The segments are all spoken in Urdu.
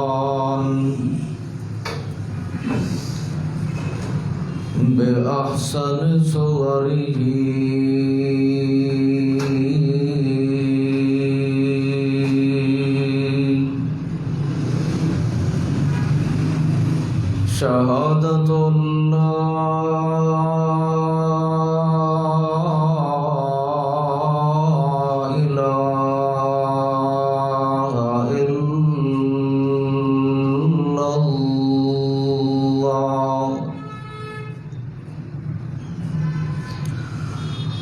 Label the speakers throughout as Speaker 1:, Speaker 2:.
Speaker 1: الإنسان بأحسن صوره شهادة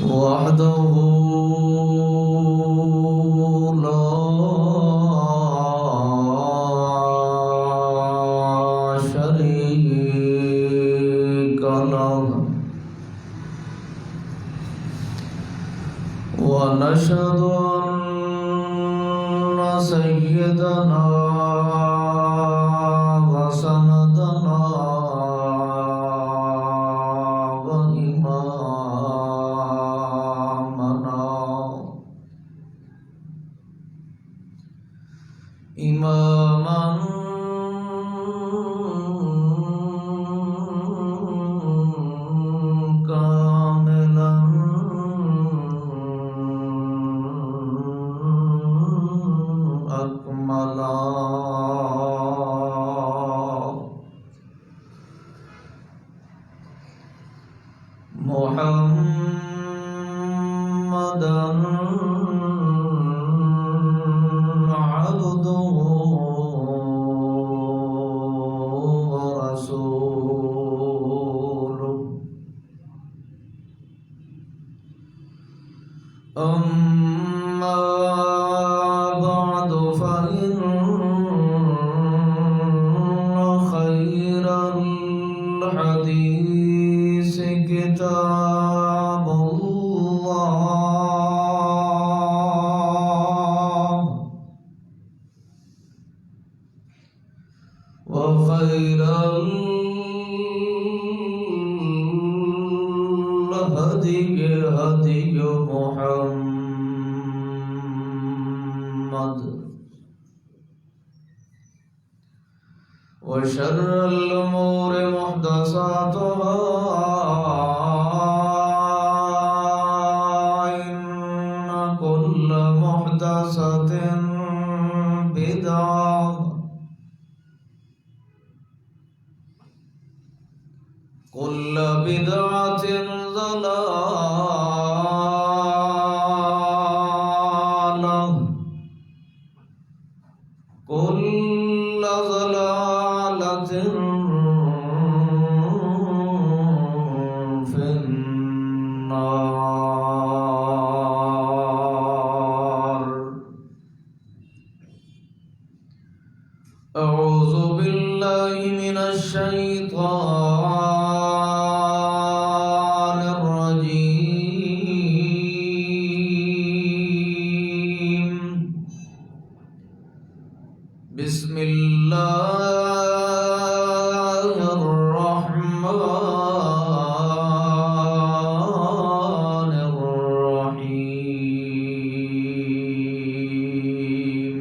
Speaker 1: وحده لا شريك له ونشهد أن سيدنا وسندنا إماما كاملا أكملا محمدا عبده ورسوله أما بعد فإن خير الحديث كتاب الله وخير الهدي هدي محمد وشر الأمور محدثاتها إن كل محدثة بدعة كل بدعة ضلالة كل ضلالة في النار أعوذ بالله من الشيطان الرجيم بسم الله الرحمن الرحيم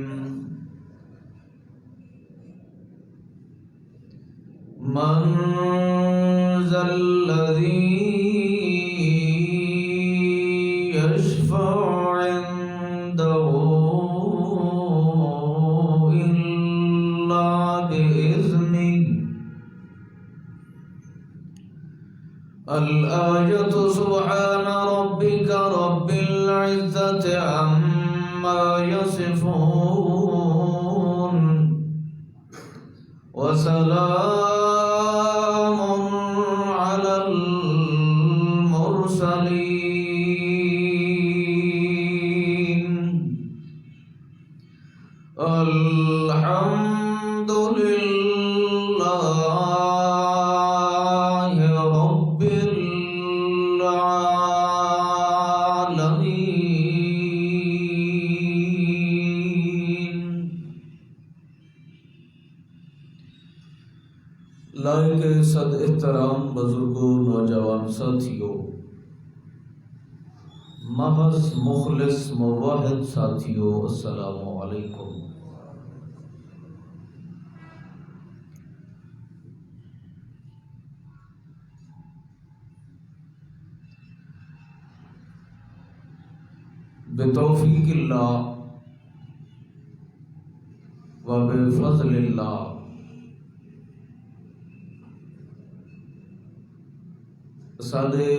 Speaker 1: من ذا الذي يشفع عنده إلا بإذنه الآية سبحان ربك رب العزة عما يصفون وسلام على المرسلين الحمد لله رب العالمين لائق صد احترام بزرگوں نوجوان ساتھیوں محض مخلص موحد ساتھیو، السلام علیکم۔ بتوفیق اللہ و بفضل اللہ سادے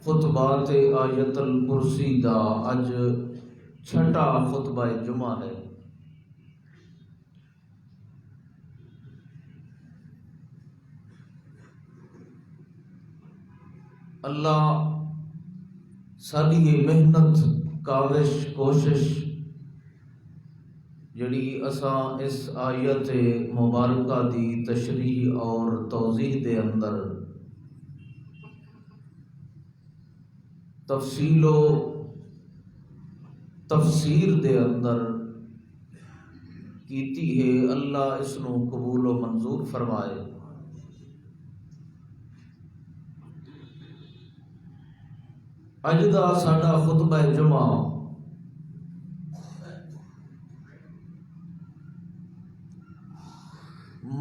Speaker 1: خطبات آیت الکرسی دا اج چھٹا خطبہ جمعہ ہے۔ اللہ ساری یہ محنت کاوش کوشش جڑی اساں اس آیت مبارکہ دی تشریح اور توضیح دے اندر تفصیل و تفسیر دے اندر کیتی ہے، اللہ اس نو قبول و منظور فرمائے۔ اج دا ساڈا خطبہ جمعہ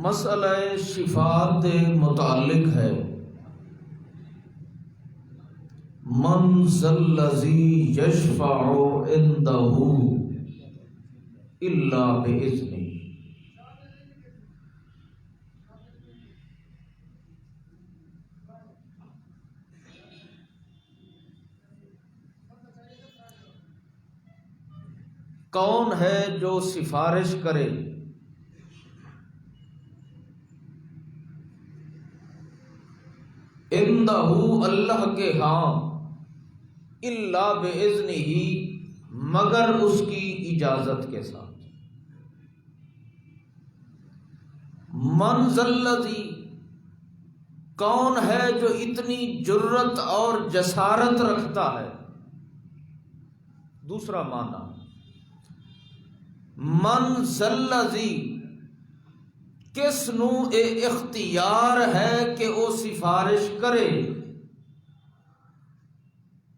Speaker 1: مسئلہ شفاعت کے متعلق ہے۔ من ذا الذی یشفع عنده الا باذنہ۔ کون ہے جو سفارش کرے عندہ اللہ کے ہاں الا باذنہ مگر اس کی اجازت کے ساتھ۔ من ذا الذی کون ہے جو اتنی جرت اور جسارت رکھتا ہے۔ دوسرا معنی من ذا الذی کس نو اے اختیار ہے کہ وہ سفارش کرے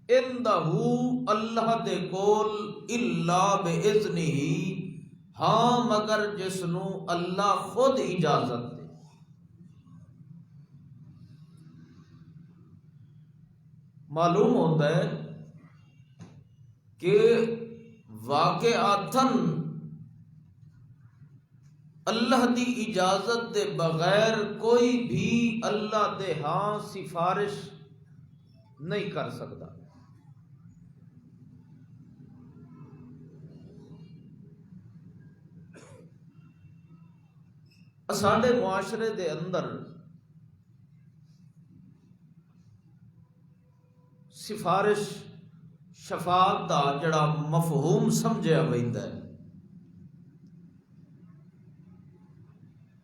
Speaker 1: عندہ اللہ دے کول الا باذنہ ہاں مگر جس نو اللہ خود اجازت دے۔ معلوم ہوتا ہے کہ واقعاتاً اللہ دی اجازت دے بغیر کوئی بھی اللہ دے ہاں سفارش نہیں کر سکتا۔ ساڈے معاشرے دے اندر سفارش شفاعت دا جڑا مفہوم سمجھیا ویندا ہے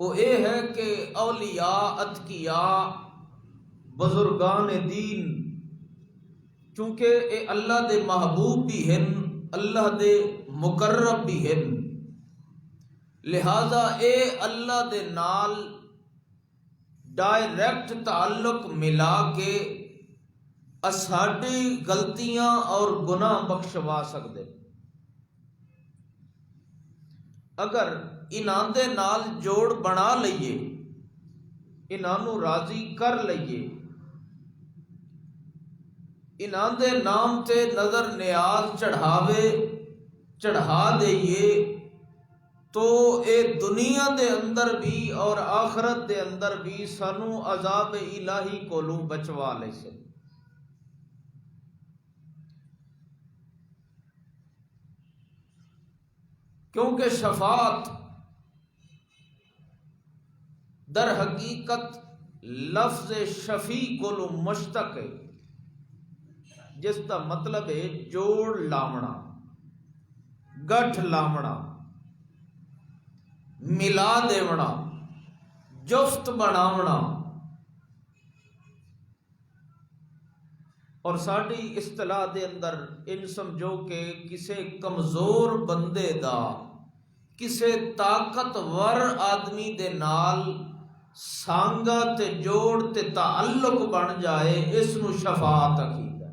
Speaker 1: وہ یہ ہے کہ اولیاء اتقیاء بزرگان دین چونکہ اے اللہ دے محبوب بھی ہیں، اللہ دے مقرب بھی ہیں، لہذا اے اللہ دے نال ڈائریکٹ تعلق ملا کے اساڈی غلطیاں اور گناہ بخشوا سکتے۔ اگر انہاں دے نال جوڑ بنا لئیے، انہاں نو راضی کر لئیے، انہاں دے نام تے نظر نیاز چڑھا دئیے تو اے دنیا دے اندر بھی اور آخرت دے اندر بھی سانو عذاب الہی کولوں بچوا لے سے۔ کیونکہ شفاعت در حقیقت لفظ شفیع کولوں مشتق ہے، جس کا مطلب ہے جوڑ لاونا، گٹھ لاونا، ملا دیونا، جفت بناونا۔ اور ساڈی اصطلاح دے اندر ان سمجھو کہ کسے کمزور بندے دا کسے طاقتور آدمی دے نال سانگا تے جوڑ تے تعلق بن جائے، اس نو شفاعت عقیدہ۔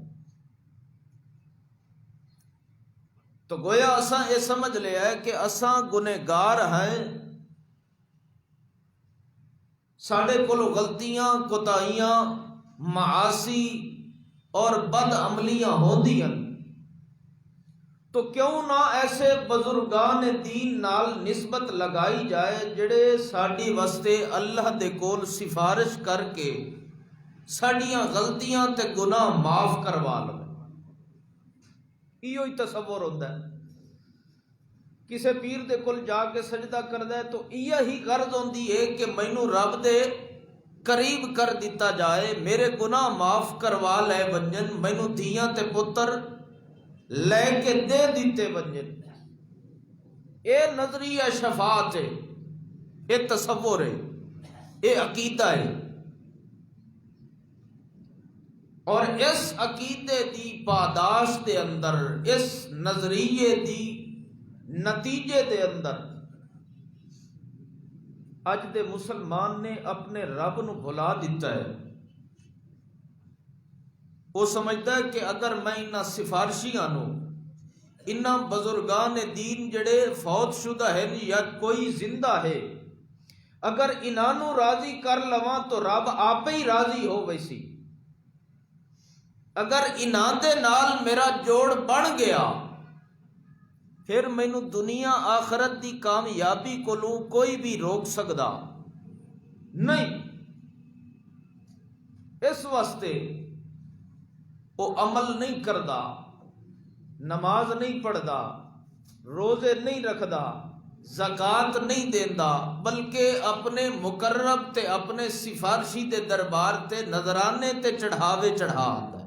Speaker 1: تو گویا اساں یہ سمجھ لیا ہے کہ اساں گنہگار ہیں، ساڑے کولو غلطیاں، کوتاہیاں، معاصی اور بد عملیاں ہوندیاں، تو کیوں نہ ایسے بزرگان دین نال نسبت لگائی جائے جڑے ساڈی واسطے اللہ دے کول سفارش کر کے ساڈیاں غلطیاں تے گناہ معاف کروا لو۔ ہی تصور ہوتا ہے، کسے پیر دے کول جا کے سجدہ کردا ہے تو یہی غرض ہوندی ہے کہ مینوں رب دے قریب کر دیتا جائے، میرے گناہ معاف کروا لے ونجن، مینوں دھیاں تے پتر لے کے دے دیتے ونجن۔ اے نظریہ شفاعت ہے، اے تصور ہے، اے عقیدہ ہے، اور اس عقیدے دی پاداش دے اندر، اس نظریے دی نتیجے دے اندر اج دے مسلمان نے اپنے رب نو بھلا دیتا ہے۔ وہ سمجھتا ہے کہ اگر میں انہاں سفارشیاں نو، انہاں بزرگان دین جڑے فوت شدہ ہیں یا کوئی زندہ ہے، اگر انہاں نو راضی کر لواں تو رب آپ ہی راضی ہو ویسی۔ اگر انہاں دے نال میرا جوڑ بن گیا، پھر مینوں دنیا آخرت دی کامیابی کولوں کوئی بھی روک سکدا نہیں۔ اس واسطے وہ عمل نہیں کردا، نماز نہیں پڑھدا، روزے نہیں رکھدا، زکوٰۃ نہیں دیندا، بلکہ اپنے مقرب تے اپنے سفارشی دے دربار تے نذرانے تے چڑھاوے چڑھا آندا ہے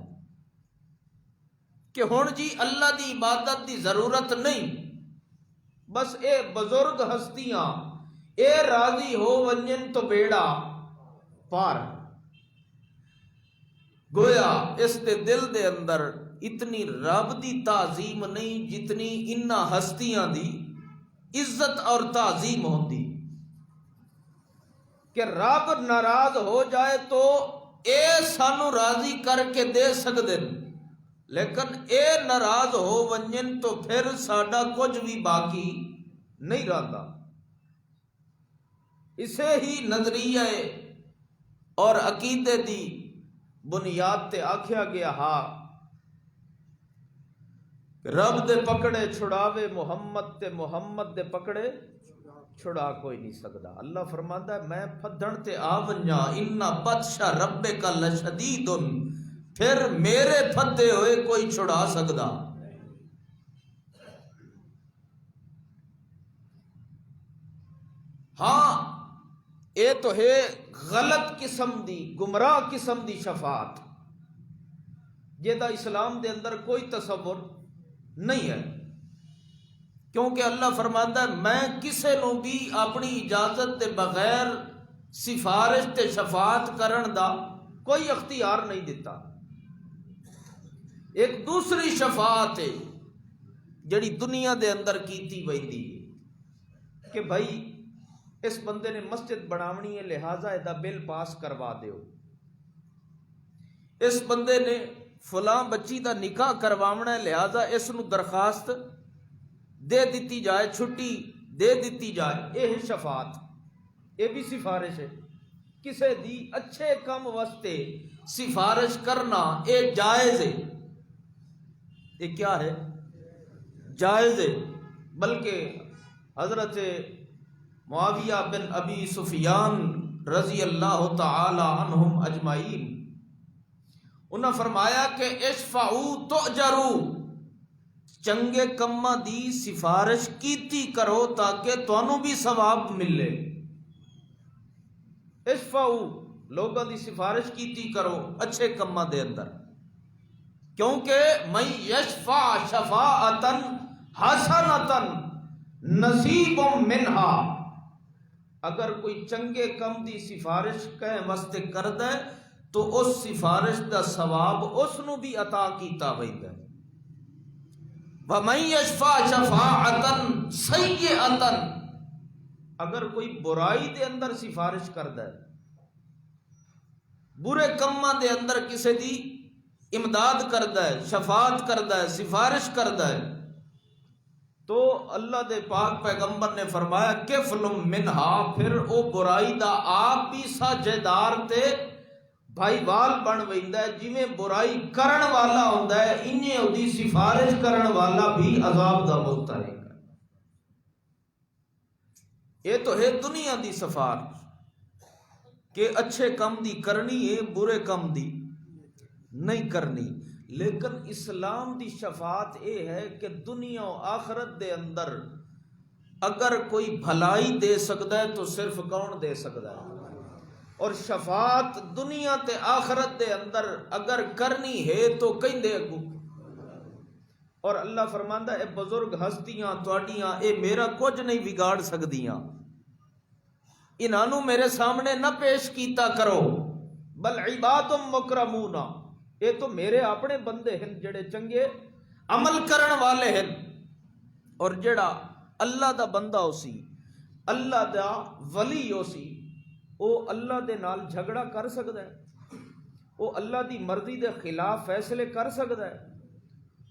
Speaker 1: کہ ہن جی اللہ دی عبادت دی ضرورت نہیں، بس اے بزرگ ہستیاں اے راضی ہو ونجن تو بیڑا پار۔ گویا اس دے دل دے اندر اتنی رب دی تعظیم نہیں جتنی انہاں ہستیاں دی عزت اور تعظیم ہوندی، کہ رب ناراض ہو جائے تو اے سانو راضی کر کے دے سکدے، لیکن اے ناراض ہو ونجن تو پھر ساڈا کچھ بھی باقی نہیں رہتا۔ اسے ہی نظریہ اور عقیدے دی بنیاد تے آکھیا گیا، ہاں رب دے پکڑے چھڑاوے محمد تے محمد دے پکڑے چھڑا کوئی نہیں سکدا۔ اللہ فرماندا ہے میں پھدن تے آ ونجا، ان بطش ربک لشدید، پھر میرے پھدے ہوئے کوئی چھڑا سکدا۔ ہاں اے تو ہے غلط قسم دی، گمراہ قسم دی شفاعت، جیدہ اسلام دے اندر کوئی تصور نہیں ہے، کیونکہ اللہ فرماندا ہے میں کسے نو بھی اپنی اجازت دے بغیر سفارش تے شفاعت کرن دا کوئی اختیار نہیں دیتا۔ ایک دوسری شفاعت ہے جڑی دنیا دے اندر کیتی ویندی ہے کہ بھائی اس بندے نے مسجد بناونی ہے لہٰذا ایدہ بل پاس کروا دیو، اس بندے نے فلاں بچی دا نکاح کرواونا ہے لہٰذا اس نو درخواست دے دیتی جائے، چھٹی دے دیتی جائے۔ یہ شفاعت، یہ بھی سفارش ہے، کسے دی اچھے کم واسطے سفارش کرنا یہ جائز ہے، یہ کیا ہے؟ جائز ہے۔ بلکہ حضرت معاویہ بن ابی سفیان رضی اللہ تعالی عنہم اجمعین انہاں فرمایا کہ اشفعوا تؤجروا، چنگے کماں دی سفارش کیتی کرو تاکہ تانوں بھی ثواب ملے۔ اشفعوا، لوگوں دی سفارش کیتی کرو اچھے کماں دے اندر، کیونکہ من یشفع شفاعتا حسنتا نصیب منہا، اگر کوئی چنگے کم دی سفارش کہیں واسطے کردہ ہے تو اس سفارش دا ثواب اس نو بھی عطا کیتا ویندہ ہے۔ وَمَن يَشْفَعْ شَفَاعَةً سَيِّئَةً، اگر کوئی برائی دے اندر سفارش کردہ ہے برے کماں دے اندر کسے دی امداد کردا ہے، شفاعت کردا ہے، سفارش کردا ہے، تو اللہ دے پاک پیغمبر نے فرمایا کفل منہا، پھر او برائی دا آپ بھی ساجھیدار تے بھائی وال بن ویندا ہے۔ جویں برائی کرن والا ہوندا ہے انہیں اودی سفارش کرن والا بھی عذاب دا مستحق ہے۔ یہ تو ہے دنیا دی سفارش کہ اچھے کم دی کرنی ہے، برے کم دی نہیں کرنی، لیکن اسلام دی شفاعت یہ ہے کہ دنیا و آخرت دے اندر اگر کوئی بھلائی دے سکتا ہے تو صرف کون دے سکتا ہے، اور شفاعت دنیا تے آخرت دے اندر اگر کرنی ہے تو کہیں دے اگو۔ اور اللہ فرماندا اے بزرگ ہستیاں تواڈیاں اے میرا کچھ نہیں بگاڑ سکدیاں، انہاں میرے سامنے نہ پیش کیتا کرو، بل عباد مکرمون، یہ تو میرے اپنے بندے ہیں جڑے چنگے عمل کرن والے ہیں۔ اور جڑا اللہ دا بندہ ہو سی، اللہ دا ولی ہو سی، وہ اللہ دے نال جھگڑا کر سکتا ہے، وہ اللہ دی مرضی دے خلاف فیصلے کر سکتا ہے۔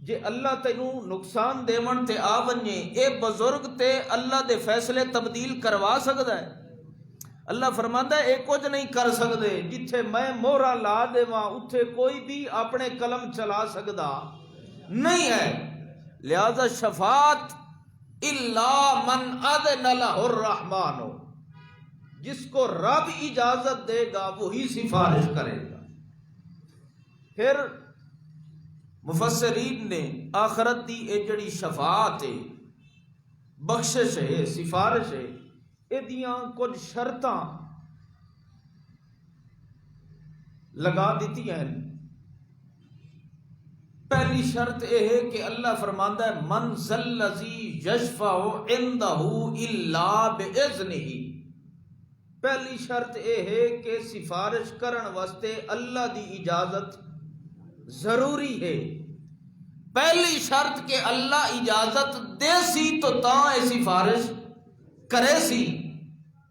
Speaker 1: جے اللہ تینوں نقصان دیون تے آ ونجے، اے بزرگ تے اللہ دے فیصلے تبدیل کروا سکتا ہے۔ اللہ فرماندا ہے اے کچھ نہیں کر سکتے، جتھے میں مہرا لا دیواں اتھے کوئی بھی اپنے قلم چلا سکتا نہیں ہے۔ لہذا شفاعت الا من اذن له الرحمن، جس کو رب اجازت دے گا وہی سفارش کرے گا۔ پھر مفسرین نے آخرت دی اے جڑی شفاعت ہے، بخشش ہے، سفارش ہے، ایدیاں کچھ شرطاں لگا دیتی ہیں۔ پہلی شرط یہ ہے کہ اللہ فرماندا ہے من ذا الذی یشفع عندہ الا باذنہ، پہلی شرط یہ ہے کہ سفارش کرن واسطے اللہ دی اجازت ضروری ہے۔ پہلی شرط کہ اللہ اجازت دے سی تو تاں اے سفارش کرے سی،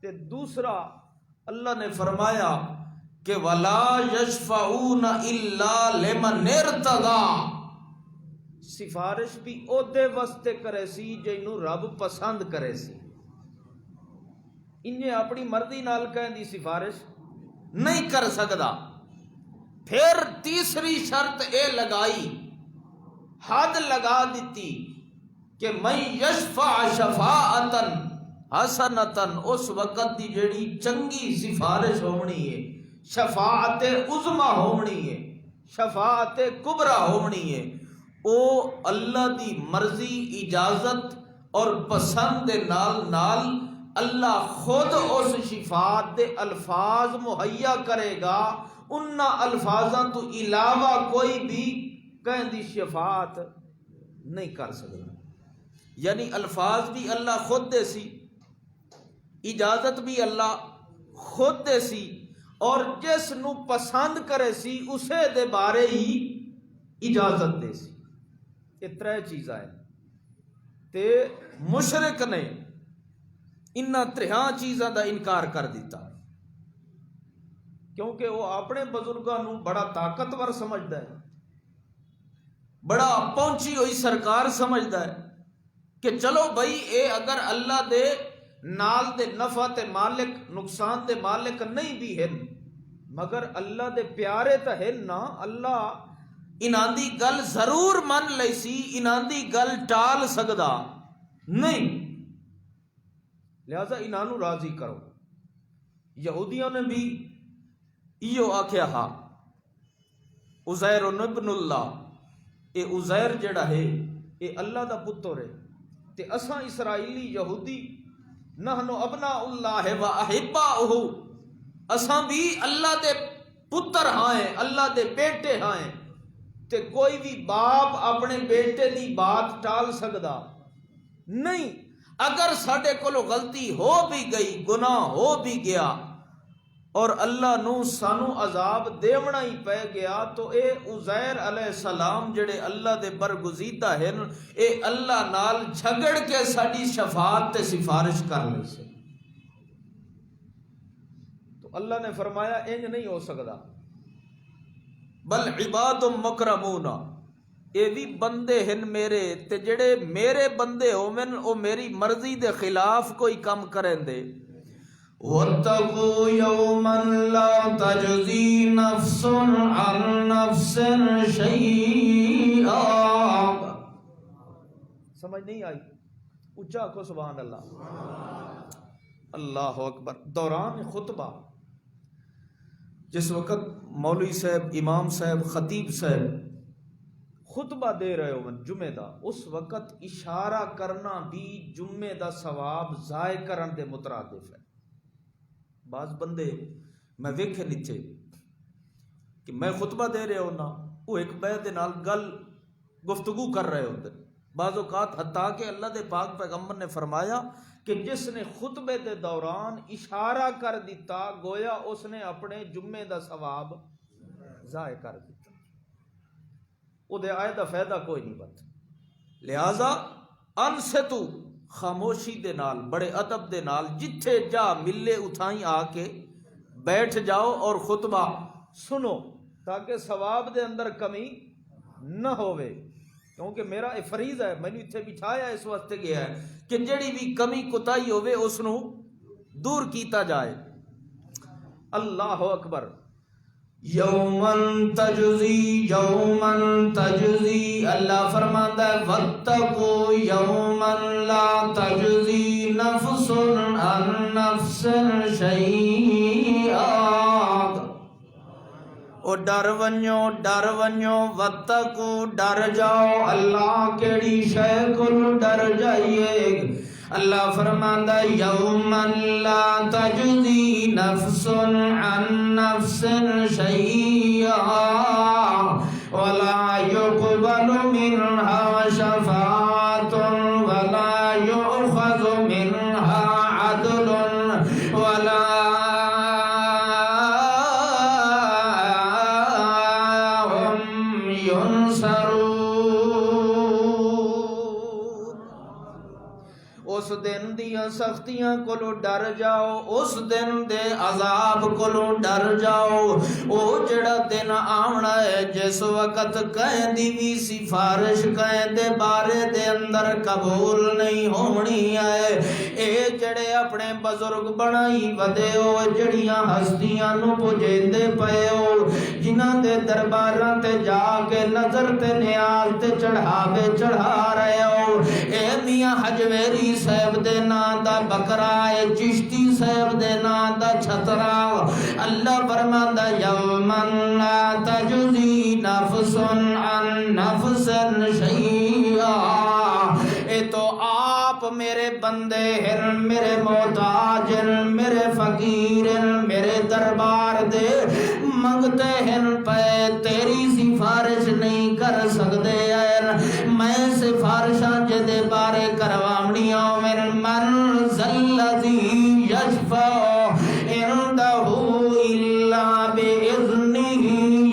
Speaker 1: تے دوسرا اللہ نے فرمایا کہ وَلَا يَشْفَعُونَ إِلَّا لِمَنِ ارْتَضَىٰ، سفارش بھی او دے واسطے کرے سی جنوں رب پسند کرے سی، انہیں اپنی مرضی نال کہیں دی سفارش نہیں کر سکتا۔ پھر تیسری شرط اے لگائی، حد لگا دیتی کہ من یشفع شفاعتن حسنتن، اس وقت دی جیڑی چنگی سفارش ہونی ہے، شفاعت عظمی ہونی ہے، شفاعت کبریٰ ہونی ہے، او اللہ دی مرضی اجازت اور پسند دے نال نال اللہ خود اس شفاعت دے الفاظ مہیا کرے گا، انہاں الفاظاں تو علاوہ کوئی بھی کہیں دی شفاعت نہیں کر سکتا۔ یعنی الفاظ بھی اللہ خود دے سی، اجازت بھی اللہ خود دے سی، اور جس نو پسند کرے سی اسے دے بارے ہی اجازت دے سی۔ یہ ترے چیزاں ہیں تے مشرک نے انہاں تریہاں چیزاں دا انکار کر دیتا، کیونکہ وہ اپنے بزرگاں نو بڑا طاقتور سمجھدا ہے، بڑا پہنچی ہوئی سرکار سمجھدا ہے کہ چلو بھائی اے اگر اللہ دے نال دے نفع تے مالک نقصان دے مالک نہیں بھی ہیں، مگر اللہ دے پیارے تا ہیں نا، اللہ انہاں دی گل ضرور من لئی سی، انہاں دی گل ٹال سکدا نہیں، لہذا انہاں نو راضی کرو۔ یہودیوں نے بھی ایو آکھیا ہا عزیر ابن اللہ، اے عزیر جڑا ہے اے اللہ دا پتر ہے، تے اساں اسرائیلی یہودی نحن ابناء اللہ و احباؤہ، اساں بھی اللہ دے پتر ہائیں، اللہ دے بیٹے ہائیں، تے کوئی بھی باپ اپنے بیٹے دی بات ٹال سکدا نہیں۔ اگر ساڈے کولو غلطی ہو بھی گئی، گناہ ہو بھی گیا، اور اللہ نو سانو عذاب دیونا ہی پہ گیا، تو اے عزیر علیہ السلام جڑے اللہ دے برگزیدہ ہیں، اے اللہ نال جھگڑ کے ساڈی شفاعت تے سفارش کر لے سے۔ تو اللہ نے فرمایا انج نہیں ہو سکتا، بل عباد مکرمون، اے بھی بندے ہن میرے، تے جڑے میرے بندے ہوون او میری مرضی دے خلاف کوئی کم کریں دے۔ وَاتَّقُوا يَوْمًا لَا تَجْزِي نَفْسٌ عَن نَفْسٍ شَيْئًا۔ سمجھ نہیں آئی؟ اونچا کو سبحان اللہ، اللہ اکبر۔ دوران خطبہ جس وقت مولوی صاحب، امام صاحب، خطیب صاحب خطبہ دے رہے ہو جمعے دا، اس وقت اشارہ کرنا بھی جمعے دا ثواب ضائع کرن دے مترادف ہے۔ بعض بندے میں ویکھے نیچے کہ میں خطبہ دے رہے ہونا، وہ ایک بے دے نال گفتگو کر رہے ہوتے، بعض اوقات حتیٰ کہ اللہ دے پاک پیغمبر نے فرمایا کہ جس نے خطبے دے دوران اشارہ کر دیتا گویا اس نے اپنے جمعے دا ثواب ضائع کر دیتا، وہ دے آئے دا فائدہ کوئی نہیں بات۔ لہذا انصتو، خاموشی دے نال، بڑے ادب دے نال، جتھے جا ملے اتھائیں آ کے بیٹھ جاؤ اور خطبہ سنو تاکہ ثواب دے اندر کمی نہ ہوئے، کیونکہ میرا فریض ہے، میں نے اتھے بٹھایا اس واسطے گیا ہے کہ جڑی بھی کمی کوتاہی ہوئے اس نو دور کیتا جائے۔ اللہ اکبر۔ یومن تجزی اللہ فرماتا ہے واتقوا یومن لا تجزی نفس عن نفس شیئا، او ڈر ونجو واتقوا ڈر جاؤ، اللہ کیڑی شے کول ڈر جائیے۔ اللہ فرماندا یومن لا تجزی نفس عن نفس شیئا ولا يقبل منها شفاعۃ ولا يؤخذ منها عدل ولا هم ينصرون۔ اس دن دیاں سختیاں کولو ڈر جاؤ، اس دن دے عذاب کولو ڈر جاؤ۔ او جڑا دن آونا ہے جس وقت کہیں دی بھی سفارش کہیں دے بارے دے اندر قبول نہیں ہونی ہے۔ اے جڑے اپنے بزرگ بنائی ودے ہو، جڑیاں ہستیاں نو پجیندے پئے ہو، جنہاں دے درباراں تے جا کے نظر تے نیاز تے چڑھاوے چڑھا رہے ہو، اے میاں حجویری صاحب دے نام دا بکرا ہے، چشتی صاحب دے نام دا چھترا، اللہ فرماندا یومن لا تجزی نفس عن نفس شیئا۔ اے تو آپ میرے بندے ہیں، میرے محتاج ہیں، میرے فقیر ہیں، میرے دربار دے منگتے ہیں پے، تیری سفارش نہیں کر سکتے ہیں، میں سفارشاں جدے بارے کروامنیاں من ذلذی یشفع عندہ الا بإذنہ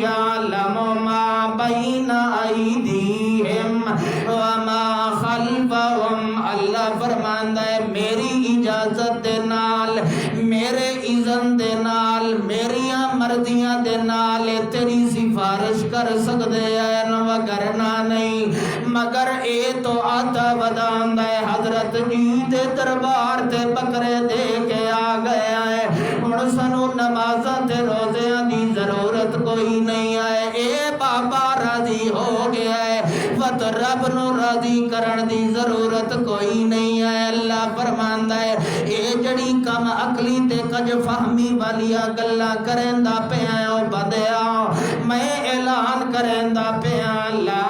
Speaker 1: یعلم ما بین ایدیہم وما خلفہم۔ اللہ فرماندا ہے میری اجازت دے نال، میرے اذن دے نال، میریاں مرضیاں دے نال تیری سفارش کر سکتے ہیں، وگرنہ نہیں۔ مگر اے تو آتا وداندا ہے حضرت جی دے دربار تے بکرے دے کے آ گیا ہے، ہن سانو نمازاں تے روزیاں دی ضرورت کوئی نہیں ہے، اے بابا راضی ہو گیا ہے، وت رب نو راضی کرن دی ضرورت کوئی نہیں ہے۔ اللہ فرماندا ہے اے جڑی کم عقلی تے کج فہمی والیاں گلاں کریندا پیا او بدیا، میں اعلان کریندا پیا لا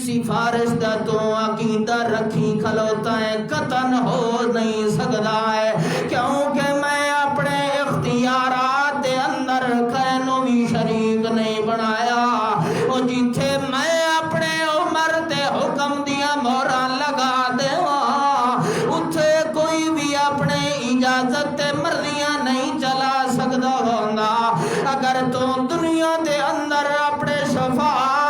Speaker 1: سفارش دا تو عقیدہ رکھی کھلوتا ہے قطن ہو نہیں سکتا ہے، کیونکہ میں اپنے اختیارات دے اندر کینوں بھی شریک نہیں بنایا، اور جتھے میں اپنے عمر دے حکم دیا مہراں لگا دیواں اتھے کوئی بھی اپنے اجازت تے مرضیاں نہیں چلا سکتا ہوندا۔ اگر تو دنیا دے اندر اپنے شفاعت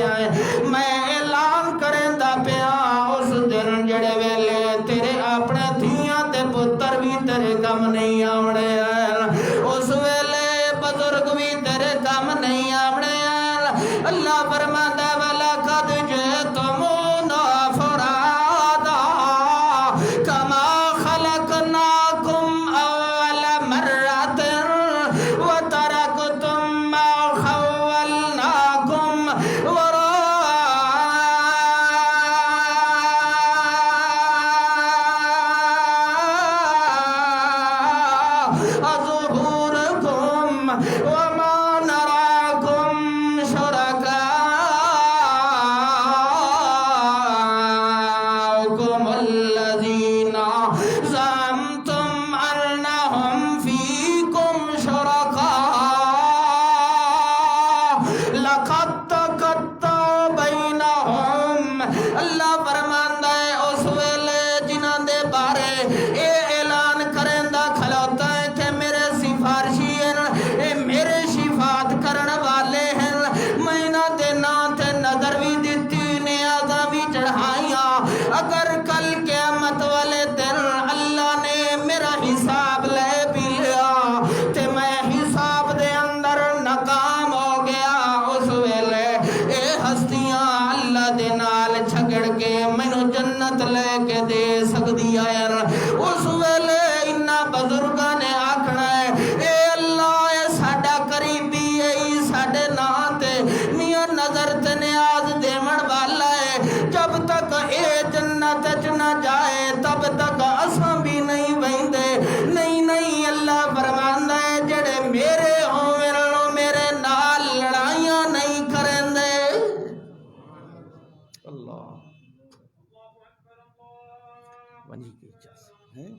Speaker 2: پیا میں اعلان کریندا پیا اس دن جڑے ویلے تیرے اپنے دھیاں تے پتر بھی تیرے کم نہیں آونے اس ویلے بزرگ بھی تیرے کم نہیں آونے اللہ فرماتا وَلَقَدْ جِئْتُمُونَا فُرَادَىٰ كَمَا خَلَقْنَاكُمْ أَوَّلَ مَرَّةٍ وَتَرَكْتُم مَّا خَوَّلْنَاكُمْ وَرَاءَ ظُهُورِكُمْ وَمَا نَرَاكُمْ شُرَكَاءَكُمُ الَّذِينَ زَعَمْتُمْ أَنَّهُمْ فِيكُمْ شُرَكَاءُ لَقَدْ تَقَطَّعَ بَيْنَهُمْ اللہ فرماندا ہے اس ویلے جنہاں دے بارے اے اعلان کریندا کھلوتا ہے کہ میرے سفارشی ہیں اے میرے شفاعت کرن والے ہیں میں انہاں دے نام تے نظر بھی دتی نیازاں بھی چڑھائیاں اگر کل قیامت والے دن اللہ نے میرا حساب لے بھی لیا تے میں حساب دے اندر ناکام ہو گیا اس ویلے اے ہستیاں اللہ دے نال جھگڑ کے مینوں جنت لے کے دے سکدی آئے اس ویلے انہاں بزرگاں نے آکھنا ہے اے اللہ اے ساڈا قریبی اے ساڈے نام تے میاں نظر تے نیاز دیون والا ہے جب تک اے جنت چ نہ جائے تب تک اساں بھی نہیں ویندے نہیں اللہ فرماندا ہے جڑے میرے ہوویں میرے نال لڑائیاں نہیں کریندے اللہ ونجی کی چاس ہیں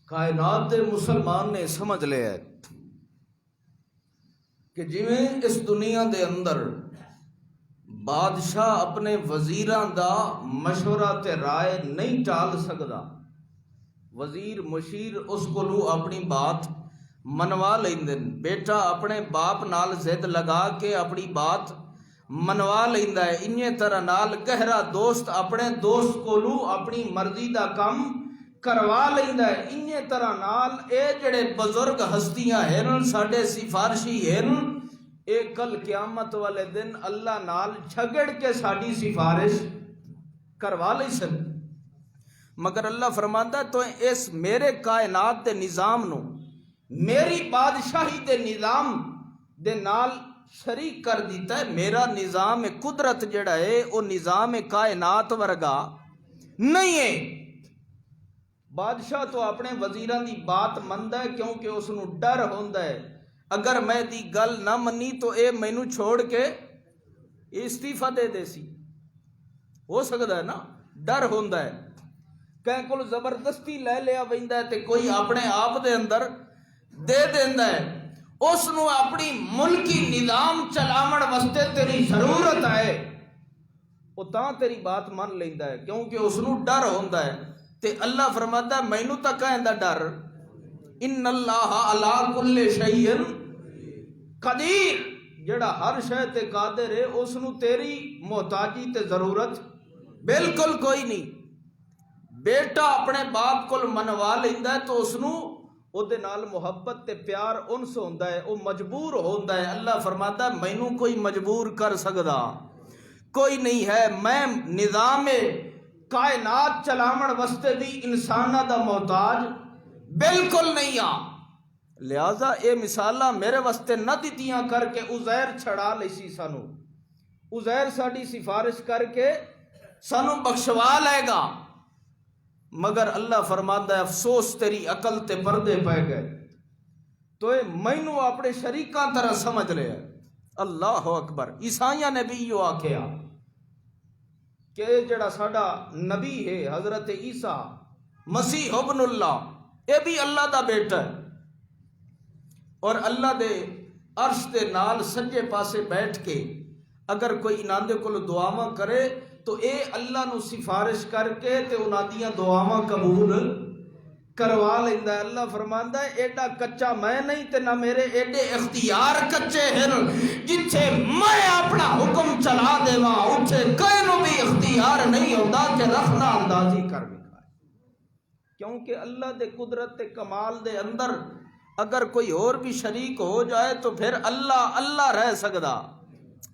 Speaker 1: کائنات دے مسلمان نے سمجھ لیا ہے کہ جویں اس دنیا دے اندر بادشاہ اپنے وزیراں دا مشورہ تے رائے نہیں ٹال سکدا وزیر مشیر اس کولو اپنی بات منوا لیندے بیٹا اپنے باپ نال ضد لگا کے اپنی بات منوا لیندا ہے انہی طرح نال گہرا دوست اپنے دوست کولو اپنی مرضی دا کم کروا لیندا ہے انہی طرح نال اے جڑے بزرگ ہستیاں ہیں ساڈے سفارشی ہیں اے کل قیامت والے دن اللہ نال جھگڑ کے ساڈی سفارش کروا لئی سن مگر اللہ فرماندا تو اس میرے کائنات دے نظام نو میری بادشاہی دے نظام دے نال شریک کر دیتا ہے میرا نظام قدرت جڑا ہے وہ نظام کائنات ورگا نہیں ہے بادشاہ تو اپنے وزیراں دی بات مندا ہے کیونکہ اس نو ڈر ہوندا ہے اگر میں دی گل نہ منی تو اے مینوں چھوڑ کے استعفی دے سی ہو سکتا ہے نا ڈر ہوندا ہے کہیں کول زبردستی لے لیا ویندا ہے تے کوئی اپنے آپ دے اندر دے دیندا ہے اس نو اپنی ملکی نظام چلاون واسطے تیری ضرورت ہے وہ تاں تیری بات من لیندا ہے کیونکہ اس نو ڈر ہوندا ہے تے اللہ فرماتا ہے مینوں تک کہندا ڈر ان اللہ علی کل شیء قدیر جڑا ہر شے تے قادر ہے اس نو تیری محتاجی تے ضرورت بالکل کوئی نہیں بیٹا اپنے باپ کول منوا لیندا ہے تو اس نو او دے نال محبت تے پیار انس ہوندا ہے او مجبور ہوندا ہے اللہ فرماتا ہے مینوں کوئی مجبور کر سکدا کوئی نہیں ہے میں نظام کائنات چلاون واسطے دی انساناں دا محتاج بالکل نہیں آ، لہذا اے مثالاں میرے واسطے نہ دتیاں کر کے عزیر چھڑا لیسی سانو، عزیر ساڈی سفارش کر کے سانو بخشوا لے گا، مگر اللہ فرماندا ہے افسوس تیری عقل تے پردے پہ گئے، تو اے مینوں اپنے شریکاں طرح سمجھ لیا۔ اللہ اکبر۔ عیسائیاں نے بھی یوں آکھیا کہ جڑا ساڈا نبی ہے حضرت عیسیٰ مسیح ابن اللہ، اے بھی اللہ دا بیٹا ہے، اور اللہ دے عرش دے نال سجے پاسے بیٹھ کے اگر کوئی انہاں دے کول دعاواں کرے تو اے اللہ نو سفارش کر کے تے انہاں دیاں دعاواں قبول کروا لیندا ہے۔ اللہ فرماندا ہے ایڈا کچا میں نہیں تے نہ میرے ایڈے اختیار کچے ہیں، جتھے میں اپنا حکم چلا دیواں اتھے کہیں نو بھی اختیار نہیں ہوندا کہ رخنا اندازی کر دکھائے، کیونکہ اللہ دے قدرت تے کمال دے اندر اگر کوئی اور بھی شریک ہو جائے تو پھر اللہ اللہ رہ سکدا۔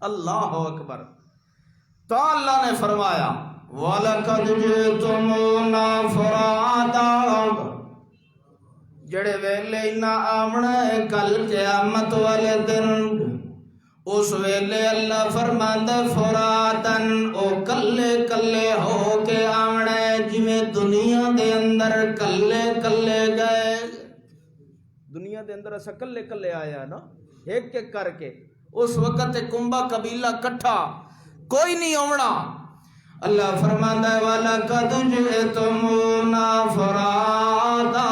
Speaker 1: اللہ اکبر۔ تو اللہ نے فرمایا وَلَقَدْ جِئْتُمُونَا فُرَادًا، جڑے ویلے نہ آمنا ہے کل قیامت والے دن، اس ویلے اللہ فرماندا فرادن، او کلے کلے ہو کے آمنا ہے، جویں دنیا دے اندر کلے کلے گئے۔ دنیا دے اندر اسا کلے کلے آیا نا ایک ایک کر کے، اس وقت کنبا قبیلہ کٹھا کوئی نہیں آمنا۔ اللہ فرماندا ہے وَلَقَدْ جِئْتُمُونَا فُرَادًا،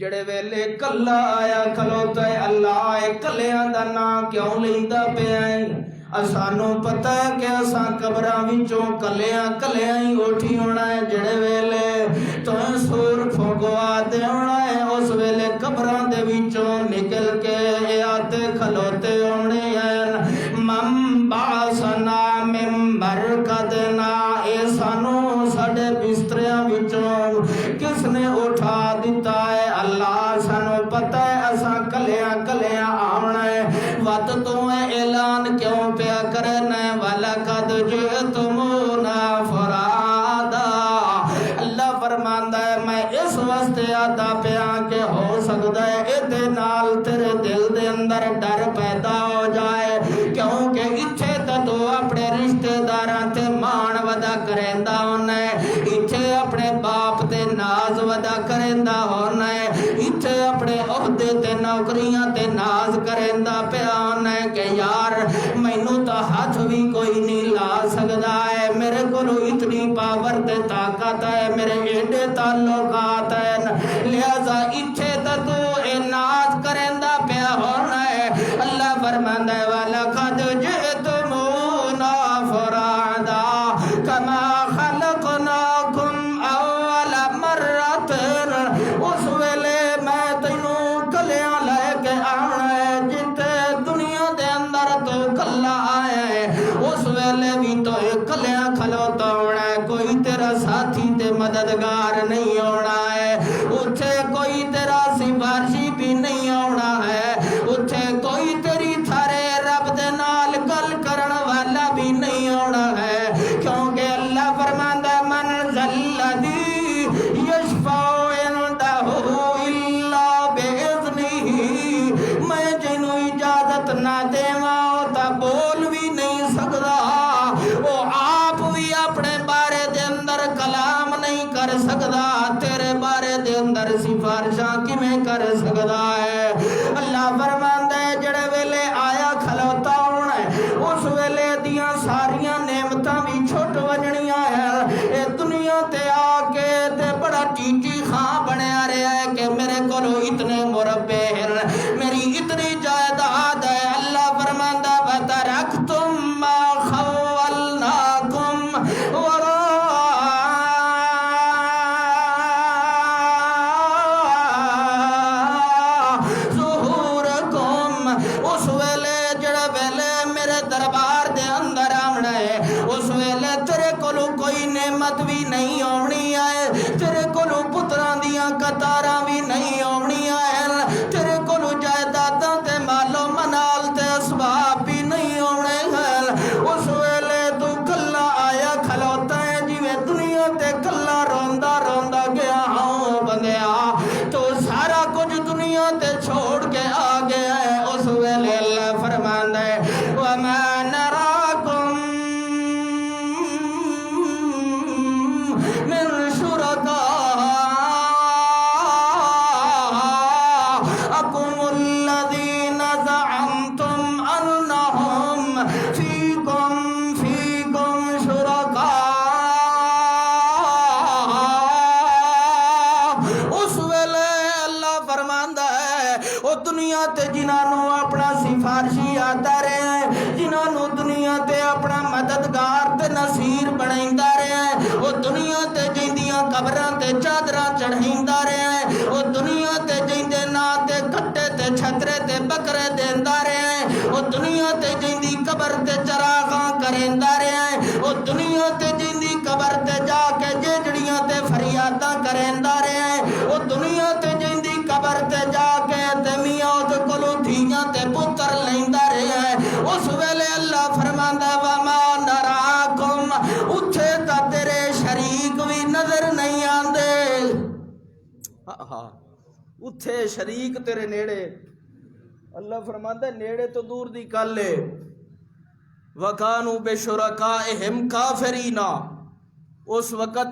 Speaker 1: جڑے ویلے کلا آیا کھلوتا ہے اللہ آئے کلیاں دا نام کیوں لیندا پیا ہے، سانو پتہ ہے کہ اساں قبراں وچوں کلیاں کلیاں ہی اٹھی ہونا ہے، جڑے ویلے تو سور پھگوا دے ہونا ہے اس ویلے قبراں دے وچوں نکل کے اے آتے کھلوتے ہونے ہیں، من بعثنا من مرقدنا، اے سانو ساڈے بستریاں وچوں کس نے اٹھا دیتا ہے، اللہ سانو پتہ ہے اساں کلیاں کلیاں آونا ہے، وقت تو اعلان کیوں پیا کرنا ہے وَلَقَدْ جِئْتُمُونَا فُرَادًا۔ اللہ فرماندا ہے میں اس واسطے آتا پیا کہ ہو سکتا ہے ادھے نال تیرے دل دے اندر ڈر پیدا ہو جائے، کیونکہ اتھے تو اپنے رشتہ داراں تے مان ودا کریندا ہونا ہے، اتھے اپنے باپ تے ناز ودا کریندا ہونا ہے، اتھے اپنے عہدے تے نوکریاں تے ناز کریندا پیا ہونا ہے کہ یار مینوں تا ہاتھ بھی کوئی نہیں لا سکدا ہے، میرے کولو اتنی پاور تے طاقت ہے، میرے ایڈے تعلقات ہیں، لہذا اتھے تو اے ناز کریندا پیا ہونا ہے۔ اللہ فرماندا ہے وَلَقَدْ جِئْتُمُونَا فُرَادًا كَمَا خَلَقْنَاكُمْ أَوَّلَ مَرَّةٍ، اس ویلے میں تینوں کلیاں لے کے آنا ہے، جتے دنیا دے اندر تو کلا آیا ہے اس ویلے بھی تو کلیاں کھلوتا ہونا ہے، کوئی تیرا ساتھی تے مددگار نہیں ہونا ہے، اتھے کوئی تیرا سفارشی بھی نہیں ہونا ہے، اتھے کوئی تیری تھارے رب دے نال گل کرن والا بھی نہیں ہونا ہے، کیونکہ اللہ فرماندا ہے من ذَلَّذِي يَشْفَعُ عِندَهُ إِلَّا بِإِذْنِهِ، میں جنوں اجازت نہ دیواں تا بول بھی نہیں سکدا، وہ آپ بھی اپنے بارے دے اندر کلام نہیں کر سکدا، تیرے بارے دے اندر سفارشاں کیویں کر سکدا ہے۔ اللہ فرماندا ہے جڑے ویلے آیا کھلوتا ہونا ہے اس ویلے دیاں ساریاں نعمتاں بھی چھٹ وجنیاں ہیں، اے دنیا تے آ کے تے بڑا ٹیٹی خاں بنیا رہا ہے کہ میرے کولو اتنے مربے ہیں، میری اتنی جائیداد ہے۔ اللہ فرماندا وَتَرَكْتُم مَّا خَوَّلْنَاكُمْ وَرَاءَ ظُهُورِكُمْ، اس ویلے جڑا ویلے میرے دربار دے اندر آمنا ہے اس ویلے تیرے کولو کوئی نعمت بھی نہیں آنی ہے، تیرے کولو پتراں دیاں قطاراں بھی نہیں آنی ہے، تیرے کولو جائیداداں تے مالو منال تے اسباب بھی نہیں آنے ہیں، اس ویلے تو کلا آیا کھلوتا
Speaker 2: دنیا تے جنہوں اپنا سفارشی آتا رہے، جنہوں دنیا تے اپنا مددگار تے نصیر بنائندا رہے، وہ دنیا تے جیندیاں قبراں تے چادراں چڑھائندا رہے، وہ دنیا تے جیندے نا تے کٹے تے چھترے تے بکرے دیندا رہے، وہ دنیا تے جیندی قبر تے چراغاں کریندا رہے، وہ دنیا تے جیندی قبر تے جا کے جیجڑیاں تے فریاداں کریندا رہے، وہ دنیا تے جیندی قبر تے جا کے تے میاں تے کولو دھیاں تے پتر لیندا رہے۔ اس ویلے اللہ فرماندا وما نراکم، اتھے تا تیرے شریک بھی نظر نہیں آندے، اتھے شریک تیرے نیڑے، اللہ فرماندا نیڑے تو دور دی گل ہے، وَكَانُوا بِشُرَكَائِهِمْ كَافِرِينَ، اس وقت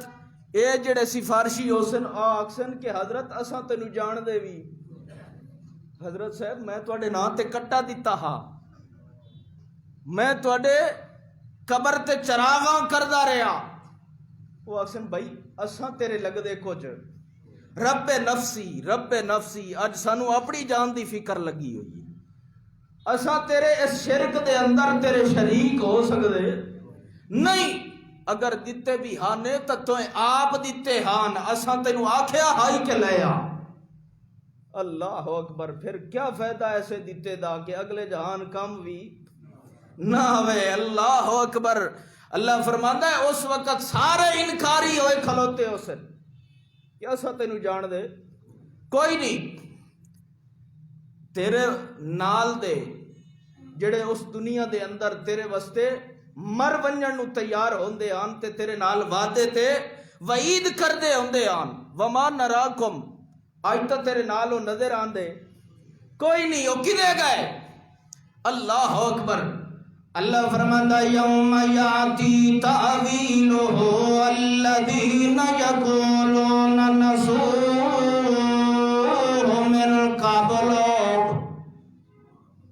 Speaker 2: اے جڑے سفارشی ہوسن آکسن کہ حضرت اساں تینو جان دے بھی، حضرت صاحب میں تواڈے نا تے کٹا دیتا ہا، میں تواڈے قبر تے چراغاں کردا رہا، وہ آکسن بھائی اساں تیرے لگ دے کچھ، رب نفسی اج سانو اپنی جان دی فکر لگی ہوئی ہے، اساں تیرے اس شرک دے اندر تیرے شریک ہو سکدے نہیں، اگر دیتے بھی ہانے تو تویں آپ دیتے ہان، اساں تینو آکھیا ہائی کے لیا، اللہ اکبر، پھر کیا فائدہ ایسے دیتے دا کہ اگلے جہان کم بھی نہ ہوئے، اللہ اکبر۔ اللہ فرماندا ہے اس وقت سارے انکاری ہوئے کھلوتے ہو سن، کیا سا تینو جان دے کوئی نہیں، تیرے نال دے جڑے اس دنیا دے اندر تیرے واسطے مر ونجن نو تیار ہوندے آن تے تیرے نال وعدے تے وعید کردے ہوندے آن، وما نراکم، آج تو تیرے نالوں نظر آندے کوئی نہیں، وہ کدے گئے، اللہ اکبر۔ اللہ فرماندا یوم یاتی تاویلہ الذین یقولون نسوہ من قبل،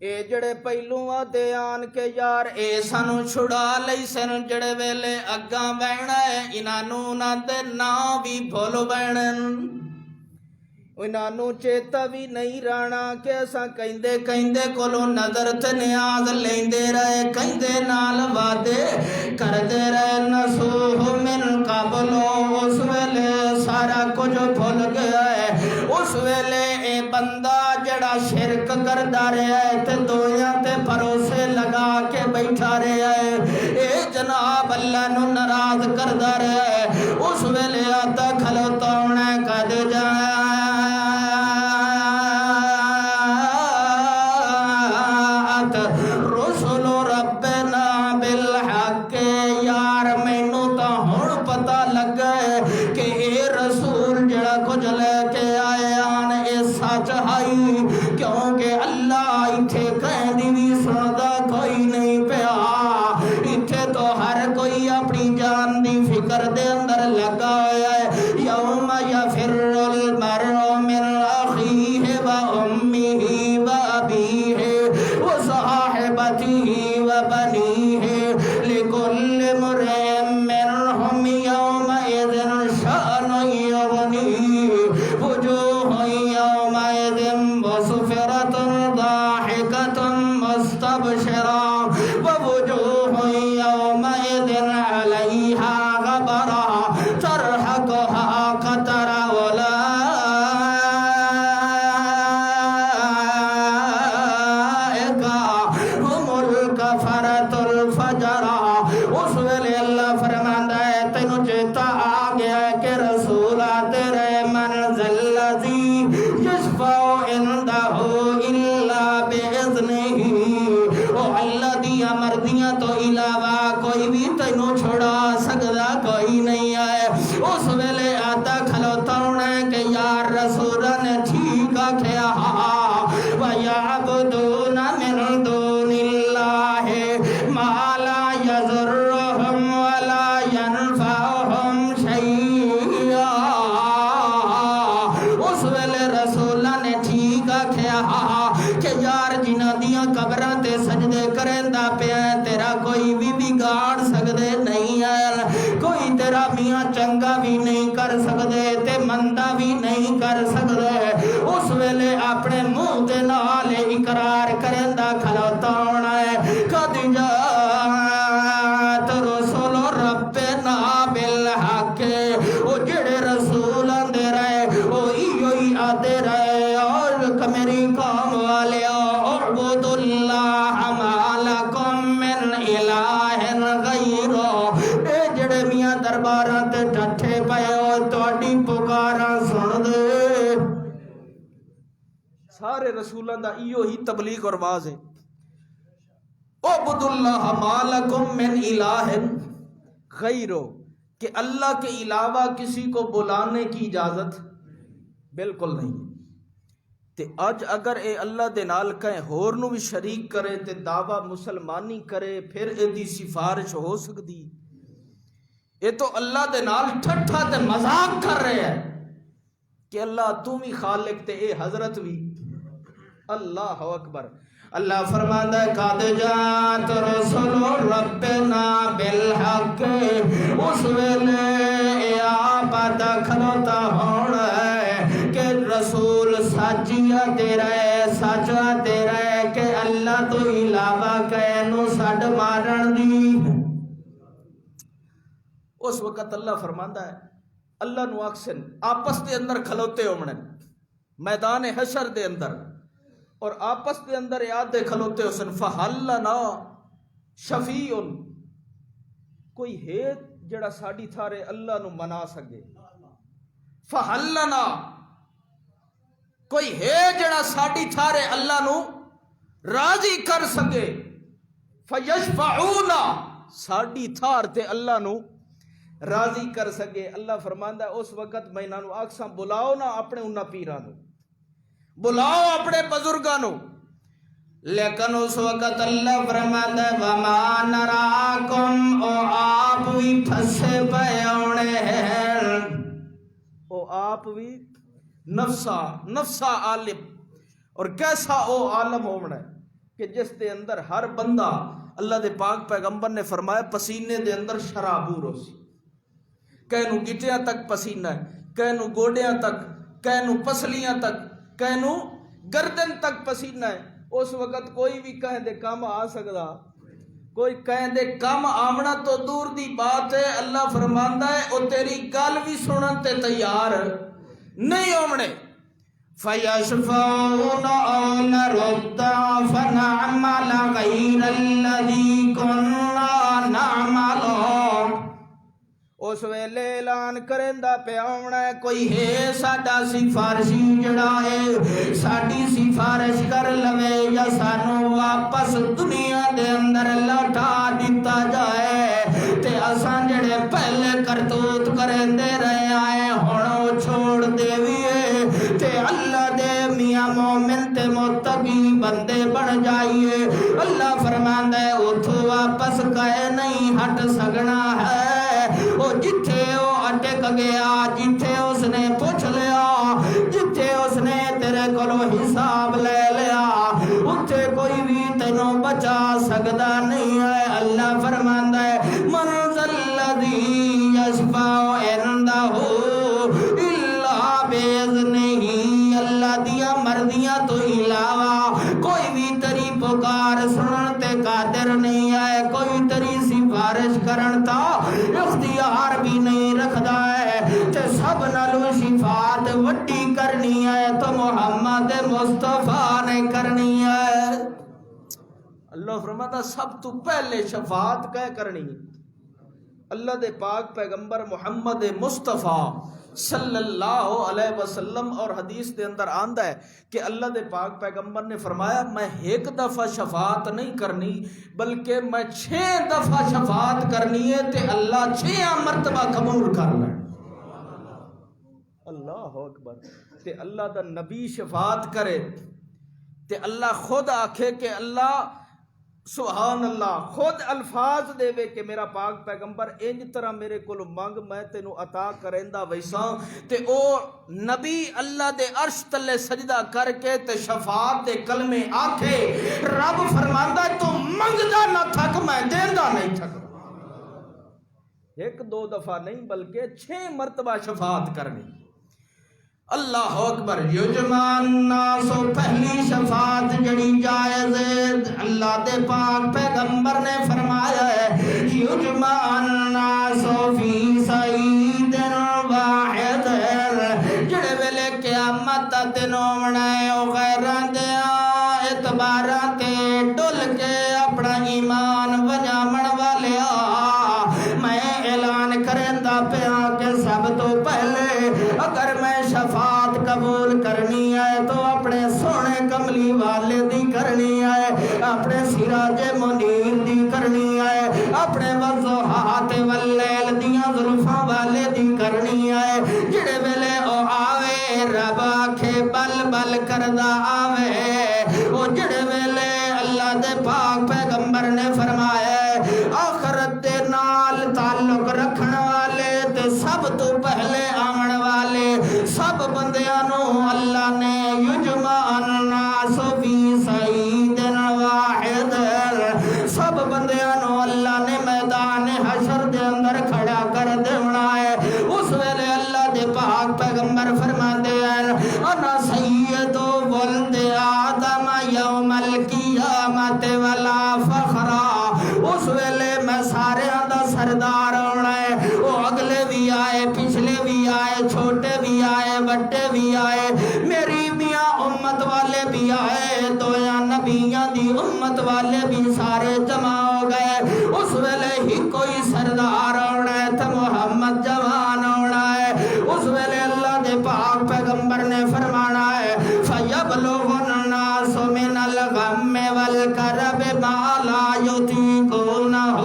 Speaker 2: اے جڑے پہلو آدے آن کے یار اے سانو چھڑا لئی سن، جڑے ویلے اگاں بہنا ہے انہوں انہاں دے نا بھی بھول بہنن، انہوں چیتا بھی نہیں رانا کہ اساں کہندے کہندے کولو نظر تے نیاز لیندے رہے، کہندے نال وعدے کردے رہے، نسوہ من قبل، اس ویلے سارا کچھ بھول گیا ہے، اس ویلے اے بندہ جڑا شرک کردا رہا ہے تے دویاں تے بھروسے لگا کے بیٹھا رہا ہے، اے جناب اللہ نو ناراض کردا رہا ہے، اس ویلے آتا کھلوتا ہونا کد جائے رسول ربنا بالحق، یار مینوں تاں ہن پتہ لگا ہے کہ اے رسول جڑا کچھ لے کے آئے آن اے سچ ہائی، کیونکہ اللہ اتھے کہندی بھی سندا کوئی نہیں پیا، اتھے تو ہر کوئی اپنی جان دی فکر دے اندر لگا ہوا ہے، یوم یفر المرء من اخیہ و امہ و ابیہ و صاحبتہ و بنیہ، لکل امرئ منہم یومئذ شأن یغنیہ، وجوہ یومئذ مسفرۃ ضاحکۃ مستبشرۃ، ووجوہ یومئذ علیہا غبرۃ ترہقہا قترۃ، اولئک ہم الکفرۃ الفجرۃ۔ اس ویلے اللہ فرماندا ہے تینوں چیتا آ گیا ہے کہ رسول آتے رہے، من ذا الذی یشفع عندہ الا باذنہ، او اللہ دیاں مرضیاں تو علاوہ کوئی بھی تینوں چھڑا سکدا کوئی نہیں ہے۔ اس ویلے آتا کھلوتا ہونا ہے کہ یار رسول نے ٹھیک آکھیا، وَيَعْبُدُونَ مِن دُونِ اللَّهِ مَا لَا يَضُرُّهُمْ وَلَا يَنفَعُهُمْ شَيْئًا۔ اس ویلے رسول نے ٹھیک آکھیا کہ یار جنہاں دیاں قبراں تے سجدے کریندا پیا تیرا کوئی بھی بگاڑ سکدے نہیں ہے، کوئی تیرا میاں چنگا بھی نہیں کر سکدے تے مندا بھی نہیں کر سکدے اس ویلے اپنے منہ دے نال اقرار کرندا کھلوتا ہونا ہے قد جاءت رسول ربنا بالحق او جڑے رسول آندے رہے او ایو ہی آدے رہے اور میری قوم والے اعبد اللہ ما لکم من الہ غیرہ اے جڑے میاں درباراں تے ٹھٹھے پئے ہو تہاڈی پکاراں سن دے
Speaker 1: سارے رسولاں دا ایو ہی تبلیغ اور واز ہے اعبد اللہ ما لکم من الہ غیرہ کہ اللہ کے علاوہ کسی کو بلانے کی اجازت بالکل نہیں تے اج اگر اے اللہ دے نال کہیں ہور نو بھی شریک کرے تے دعویٰ مسلمانی کرے پھر اے دی سفارش ہو سکتی اے تو اللہ دے نال ٹھٹھا تے مذاق کر رہے ہیں کہ اللہ تو بھی خالق تے اے حضرت بھی اللہ اکبر اللہ فرماندا ہے قد جاءت رسول ربنا بالحق اس ویلے آپ کھلوتا ہونا ہے کہ رسول سچیا تیرا ہے سچا تیرا ہے کہ اللہ تو علاوہ کینو سڈ مارن دی اس وقت اللہ فرماندا ہے اللہ نو اکسن آپس دے اندر کھلوتے ہونے میدان حشر دے اندر اور آپس دے اندر یاد دے کھلوتے حسن فحل لنا شفیع کوئی ہے جڑا ساڑی تھارے اللہ نو منا سکے فحل لنا کوئی ہے جڑا ساڑی تھارے اللہ نو راضی کر سکے فیشفعونا ساڑی تھار تے اللہ نو راضی کر سکے اللہ فرماندہ ہے اس وقت میں انہوں آکساں بلاؤ نا اپنے انہاں پیرانو بلاؤ اپنے بزرگانو لیکن اس وقت اللہ فرماتا ہے وَمَا نَرَاكُمْ او آپ بھی پھسے پے ہونے ہیں او آپ بھی نفسا عالم اور کیسا او عالم ہونا ہے کہ جس دے اندر ہر بندہ اللہ دے پاک پیغمبر نے فرمایا پسینے دے اندر شرابور ہو سی کہنو گٹیاں تک پسینہ ہے کہنو گوڑیاں تک کہنو پسلیاں تک کہنو گردن تک پسینہ ہے اس وقت کوئی بھی کہیں دے کام آ سکتا کوئی کہیں دے کام آمنا تو دور دی بات ہے اللہ فرماندہ ہے او تیری گل بھی سنن تے تیار نہیں ہومنے فَيَشْفَعُونَ أَوْ نَرُدَّ فَنَعْمَلَ غَيْرَ الَّذِي كُنَّا نَعْمَلُ اس ویلے اعلان کرندہ پہ آونا ہے کوئی ہے ساڈا سفارشی جڑا ہے ساڈی سفارش کر لوے یا سانو واپس دنیا دے اندر لٹا دیتا جائے تے اساں جڑے پہلے کرتوت کرندے رہے آئے ہنو چھوڑ دے ویے تے اللہ دے میاں مومن تے متقی بندے بن جائیے اللہ فرماندہ ہے اتھو واپس کہے نہیں ہٹ سکنا ہے جتھے وہ اٹک گیا جتھے اس نے پوچھ لیا جتھے اس نے تیرے کولو حساب لے لیا اتھے کوئی بھی تینوں بچا سکتا نہیں ہے اللہ فرماندا ہے من ذا الذی یشفع عنده الا باذنہ اللہ دیا مرضیاں تو علاوہ کوئی بھی تیری پکار سنن تے قادر نہیں ہے کوئی تیری سفارش کرن تا اختیار بھی نہیں رکھدا ہے تے سب نالو شفاعت وڈی کرنی ہے تو محمد مصطفیٰ نے کرنی ہے اللہ فرماتا سب تو پہلے شفاعت کہہ کرنی اللہ دے پاک پیغمبر محمد مصطفیٰ صلی اللہ علیہ وسلم اور حدیث دے اندر آندہ ہے کہ اللہ دے پاک پیغمبر نے فرمایا میں ایک دفعہ شفاعت نہیں کرنی بلکہ میں 6 دفعہ شفاعت کرنی ہے تے اللہ 6 مرتبہ قبول کر لیں اللہ اکبر تے اللہ دا نبی شفاعت کرے تے اللہ خود آکھے کہ اللہ سبحان اللہ خود الفاظ دے وے کہ میرا پاک پیغمبر انج طرح میرے کولو مانگ میں تینو عطا کریندا ویساں تے او نبی اللہ دے عرش تلے سجدہ کر کے تے شفاعت دے کلمے آکھے رب فرماندا تو منگدا نہ تھک میں دیندا نہیں تھک ایک دو دفعہ نہیں بلکہ 6 مرتبہ شفاعت کرنی. اللہ اکبر.
Speaker 2: یجمان ناسو پہلی شفاعت جڑی جائز ہے اللہ دے پاک پیغمبر نے فرمایا ہے یجمان ناسو فی سعید واحد. جڑے ویلے قیامت دا دن ہونا ہے او غیراں دے اعتباراں تے ڈل کے اپنا ایمان وجامن والیا میں اعلان کریندا پیا کہ سب تو پہلے اگر میں شفاعت قبول کرنی ہے تو اپنے سونے کملی والے دی کرنی ہے, اپنے سراج منیر دی کرنی ہے, اپنے وضحات واللیل دیاں زلفاں والے دی کرنی ہے. جڑے ویلے او آوے رب آکھے بل بل کردا آوے او جڑے ویلے اللہ دے پاک پیغمبر نے فرمایا ہے آخرت دے نال تعلق رکھن والے تے سب تو پہلے آمن والے سب بندیاں نو اللہ نے یجمع الناس فی سعید واحد, سب بندیاں نو اللہ نے میدان حشر دے اندر کھڑا کر دینا ہے. اس ویلے اللہ دے پاک پیغمبر فرماندے ہیں انا سید ولد آدم یوم القیامت ولا فخرا. اس ویلے میں سارے دا سردار ہونا ہے, وہ اگلے بھی آئے پچھلے بھی آئے چھوٹے بھی آئے بڑے بھی آئے میری میاں امت والے بھی آئے دویا نبیاں دی امت والے بھی سارے جمع ہو گئے. اس ویلے ہی کوئی سردار ہونا ہے تو محمد جوان ہونا ہے. اس ویلے اللہ دے پاک پیغمبر نے فرمانا ہے فَيَبْلُغُ النَّاسُ مِنَ الْغَمِّ وَالْكَرَبِ مَا لَا يُطِيقُونَهُ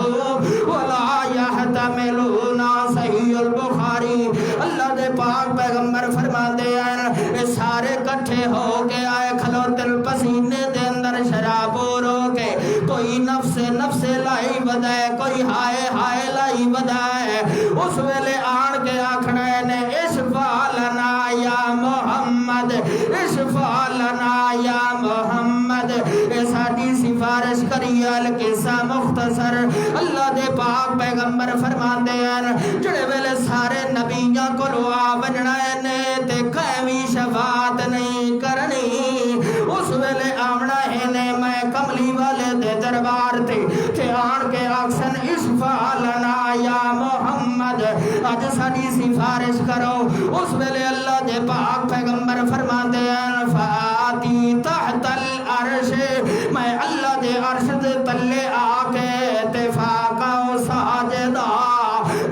Speaker 2: وَلَا يَحْتَمِلُونَ. صحیح البخاری. اللہ دے پاک پیغمبر فرماتے ہیں سارے کٹھے ہو کے آئے کھلوتن پسینے دے اندر شراب رو کے کوئی نفس نفس لائی بدائے کوئی ہائے ہائے لائی بدائے. اس ویلے آن کے آکھنا نے اشفاء لنا یا محمد اشفاء لنا یا محمد. ساڈی سفارش کری القصہ مختصر. اللہ دے پاک پیغمبر فرماندے ہیں جڑے ویلے سارے نبیاں کولو آ بننا نے تے کوئی شفاعت نہیں کرنی. اس ویلے آمنا ہے نے میں کملی والے دے دربار تے آن کے آکسن اشفاء لنا یا محمد اج ساڈی سفارش کرو. اس ویلے اللہ دے پاک پیغمبر فرماندے ہیں فاتی تحت العرش, میں اللہ دے عرش دے تلے آ کے اتفاقا ساجدہ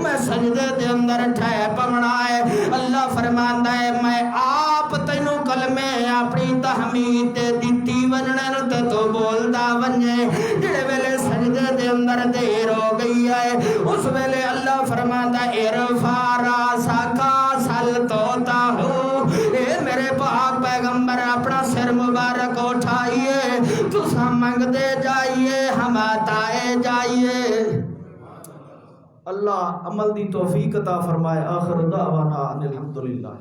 Speaker 2: میں سجدے دے اندر ٹھہ پونا ہے. اللہ فرماندا ہے میں آپ تینوں کلمے اپنی تحمید دے دتی ونجن تے تو بولدا ونجے. جڑے ویلے سجدے دے اندر دیر ہو گئی ہے اس ویلے اللہ فرماندا ارفع راسک سل توتا ہو. اے میرے پاک پیغمبر اپنا سر مبارک اٹھائیے تساں منگدے جائیے ہم عطائے جائیے. اللہ عمل دی توفیق عطا فرمائے. آخر دعوانا ان الحمدللہ.